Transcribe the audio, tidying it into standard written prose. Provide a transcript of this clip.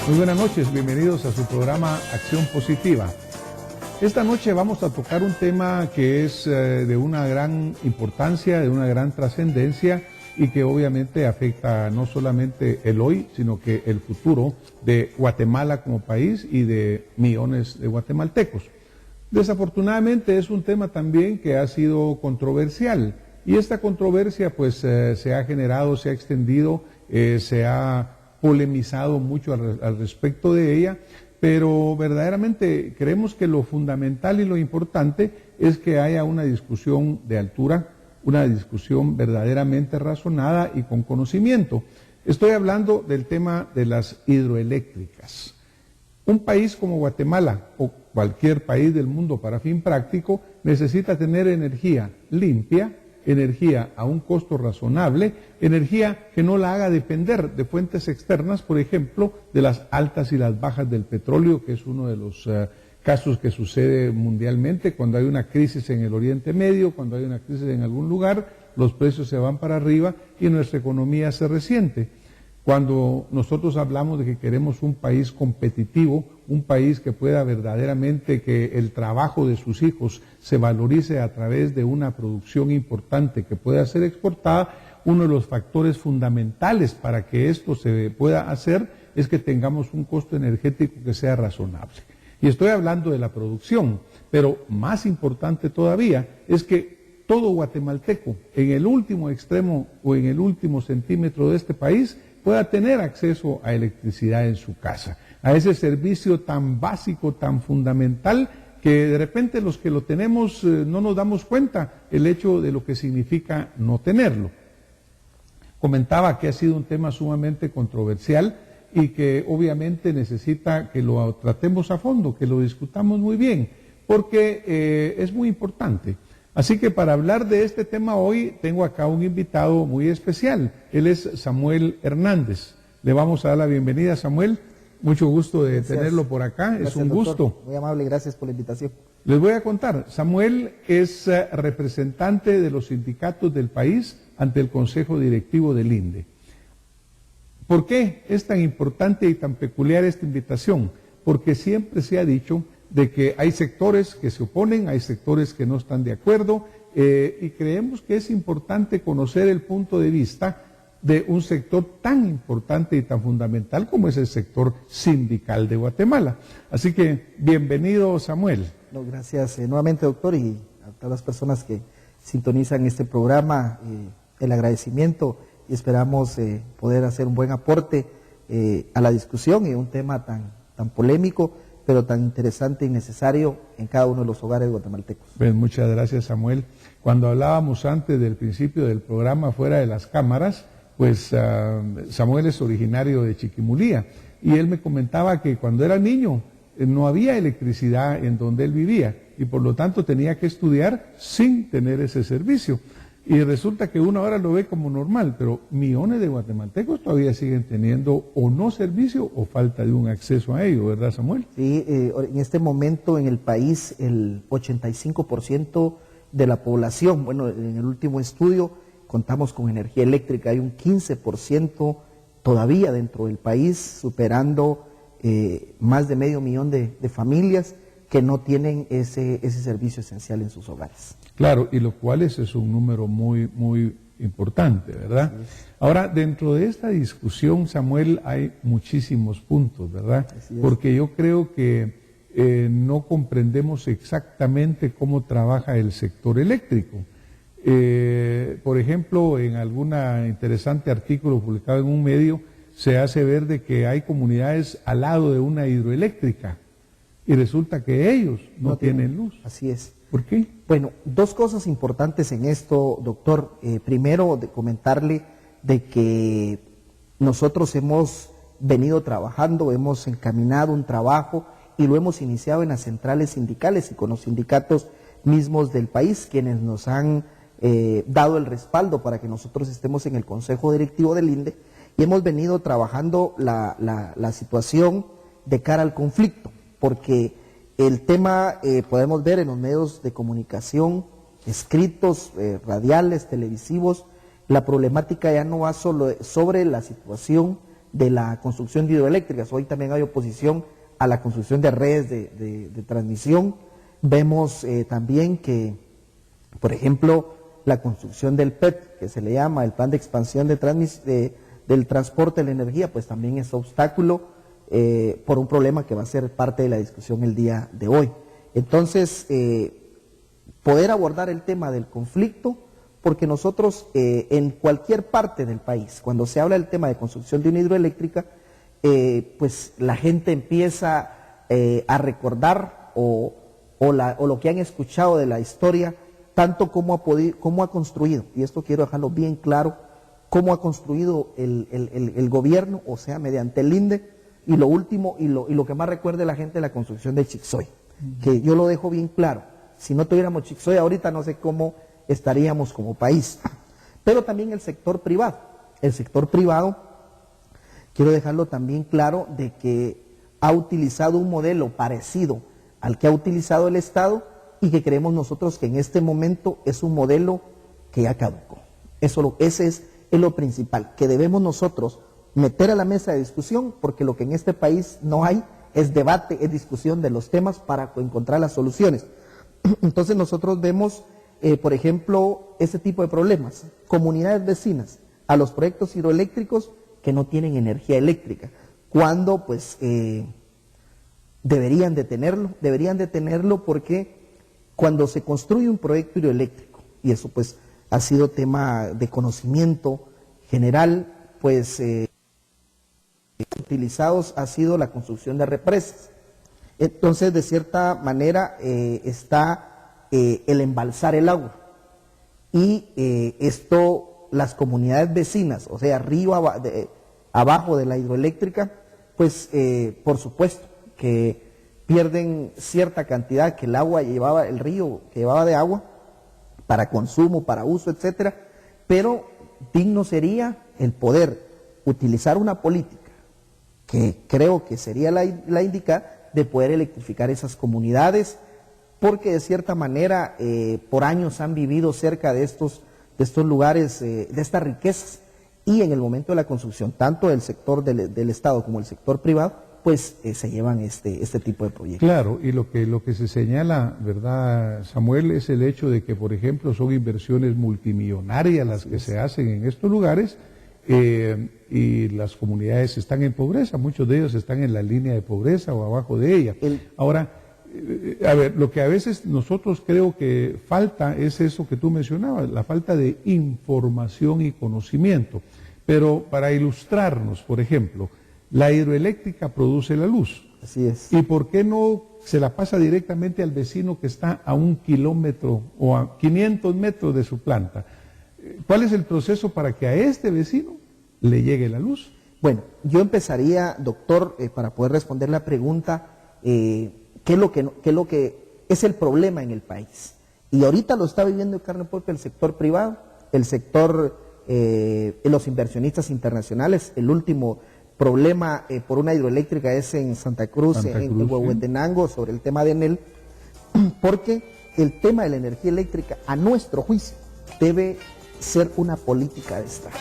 Muy buenas noches, bienvenidos a su programa Acción Positiva. Esta noche vamos a tocar un tema que es de una gran importancia, de una gran trascendencia y que obviamente afecta no solamente el hoy, sino que el futuro de Guatemala como país y de millones de guatemaltecos. Desafortunadamente es un tema también que ha sido controversial y esta controversia pues se ha generado, se ha extendido, se ha polemizado mucho al respecto de ella, pero verdaderamente creemos que lo fundamental y lo importante es que haya una discusión de altura, una discusión verdaderamente razonada y con conocimiento. Estoy hablando del tema de las hidroeléctricas. Un país como Guatemala o cualquier país del mundo para fin práctico necesita tener energía limpia, energía a un costo razonable, energía que no la haga depender de fuentes externas, por ejemplo, de las altas y las bajas del petróleo, que es uno de los casos que sucede mundialmente cuando hay una crisis en el Oriente Medio, cuando hay una crisis en algún lugar, los precios se van para arriba y nuestra economía se resiente. Cuando nosotros hablamos de que queremos un país competitivo, un país que pueda verdaderamente que el trabajo de sus hijos se valorice a través de una producción importante que pueda ser exportada, uno de los factores fundamentales para que esto se pueda hacer es que tengamos un costo energético que sea razonable. Y estoy hablando de la producción, pero más importante todavía es que todo guatemalteco en el último extremo o en el último centímetro de este país pueda tener acceso a electricidad en su casa, a ese servicio tan básico, tan fundamental, que de repente los que lo tenemos no nos damos cuenta el hecho de lo que significa no tenerlo. Comentaba que ha sido un tema sumamente controversial y que obviamente necesita que lo tratemos a fondo, que lo discutamos muy bien, porque es muy importante. Así que para hablar de este tema hoy tengo acá un invitado muy especial. Él es Samuel Hernández. Le vamos a dar la bienvenida, Samuel. Mucho gusto de tenerlo por acá. Gracias, es un gusto. Doctor. Muy amable, gracias por la invitación. Les voy a contar. Samuel es representante de los sindicatos del país ante el Consejo Directivo del INDE. ¿Por qué es tan importante y tan peculiar esta invitación? Porque siempre se ha dicho de que hay sectores que se oponen, hay sectores que no están de acuerdo, y creemos que es importante conocer el punto de vista de un sector tan importante y tan fundamental como es el sector sindical de Guatemala. Así que, bienvenido, Samuel. No, gracias nuevamente, doctor, y a todas las personas que sintonizan este programa, el agradecimiento, y esperamos poder hacer un buen aporte a la discusión y un tema tan polémico, pero tan interesante y necesario en cada uno de los hogares guatemaltecos. Bien, muchas gracias, Samuel. Cuando hablábamos antes del principio del programa fuera de las cámaras, pues Samuel es originario de Chiquimulía y él me comentaba que cuando era niño no había electricidad en donde él vivía y por lo tanto tenía que estudiar sin tener ese servicio. Y resulta que uno ahora lo ve como normal, pero millones de guatemaltecos todavía siguen teniendo o no servicio o falta de un acceso a ello, ¿verdad, Samuel? Sí, en este momento en el país el 85% de la población, bueno, en el último estudio contamos con energía eléctrica, hay un 15% todavía dentro del país, superando más de 500,000 de familias que no tienen ese servicio esencial en sus hogares. Claro, y lo cual es un número muy, muy importante, ¿verdad? Sí. Ahora, dentro de esta discusión, Samuel, hay muchísimos puntos, ¿verdad? Porque yo creo que no comprendemos exactamente cómo trabaja el sector eléctrico. Por ejemplo, en algún interesante artículo publicado en un medio, se hace ver de que hay comunidades al lado de una hidroeléctrica y resulta que ellos no tienen luz. Así es. ¿Por qué? Bueno, dos cosas importantes en esto, doctor. Primero, de comentarle de que nosotros hemos venido trabajando, hemos encaminado un trabajo y lo hemos iniciado en las centrales sindicales y con los sindicatos mismos del país, quienes nos han dado el respaldo para que nosotros estemos en el Consejo Directivo del INDE, y hemos venido trabajando la situación de cara al conflicto, porque el tema podemos ver en los medios de comunicación, escritos, radiales, televisivos, la problemática ya no va solo sobre la situación de la construcción de hidroeléctricas. Hoy también hay oposición a la construcción de redes de transmisión. Vemos también que, por ejemplo, la construcción del PET, que se le llama el plan de expansión del transporte de la energía, pues también es obstáculo por un problema que va a ser parte de la discusión el día de hoy. Entonces, poder abordar el tema del conflicto, porque nosotros en cualquier parte del país, cuando se habla del tema de construcción de una hidroeléctrica, pues la gente empieza a recordar o lo que han escuchado de la historia, tanto cómo ha construido, y esto quiero dejarlo bien claro, cómo ha construido el gobierno, o sea, mediante el INDE, y lo último, y lo que más recuerde la gente, la construcción de Chixoy, que yo lo dejo bien claro. Si no tuviéramos Chixoy ahorita, no sé cómo estaríamos como país. Pero también el sector privado. El sector privado, quiero dejarlo también claro, de que ha utilizado un modelo parecido al que ha utilizado el Estado, y que creemos nosotros que en este momento es un modelo que ya caducó. Ese es lo principal, que debemos nosotros meter a la mesa de discusión, porque lo que en este país no hay es debate, es discusión de los temas para encontrar las soluciones. Entonces nosotros vemos, por ejemplo, ese tipo de problemas, comunidades vecinas a los proyectos hidroeléctricos que no tienen energía eléctrica, cuando pues deberían de tenerlo porque cuando se construye un proyecto hidroeléctrico, y eso pues ha sido tema de conocimiento general, pues utilizados ha sido la construcción de represas. Entonces, de cierta manera, está el embalsar el agua. Y esto, las comunidades vecinas, o sea, abajo de la hidroeléctrica, pues por supuesto que pierden cierta cantidad que el río que llevaba de agua para consumo, para uso, etcétera, pero digno sería el poder utilizar una política que creo que sería la indicada de poder electrificar esas comunidades, porque de cierta manera por años han vivido cerca de estos lugares, de estas riquezas, y en el momento de la construcción, tanto el sector del Estado como el sector privado, pues se llevan este tipo de proyectos. Claro, y lo que se señala, ¿verdad, Samuel? Es el hecho de que, por ejemplo, son inversiones multimillonarias las que se hacen en estos lugares, y las comunidades están en pobreza, muchos de ellos están en la línea de pobreza o abajo de ella. Ahora, a ver, lo que a veces nosotros creo que falta es eso que tú mencionabas, la falta de información y conocimiento. Pero para ilustrarnos, por ejemplo, la hidroeléctrica produce la luz. Así es. ¿Y por qué no se la pasa directamente al vecino que está a 1 kilómetro o a 500 metros de su planta? ¿Cuál es el proceso para que a este vecino le llegue la luz? Bueno, yo empezaría, doctor, para poder responder la pregunta, ¿qué es lo que es el problema en el país? Y ahorita lo está viviendo en carne propia el sector privado, el sector, los inversionistas internacionales. El último problema por una hidroeléctrica es en Santa Cruz, en Huehuetenango, sobre el tema de Enel, porque el tema de la energía eléctrica, a nuestro juicio, debe ser una política de Estado.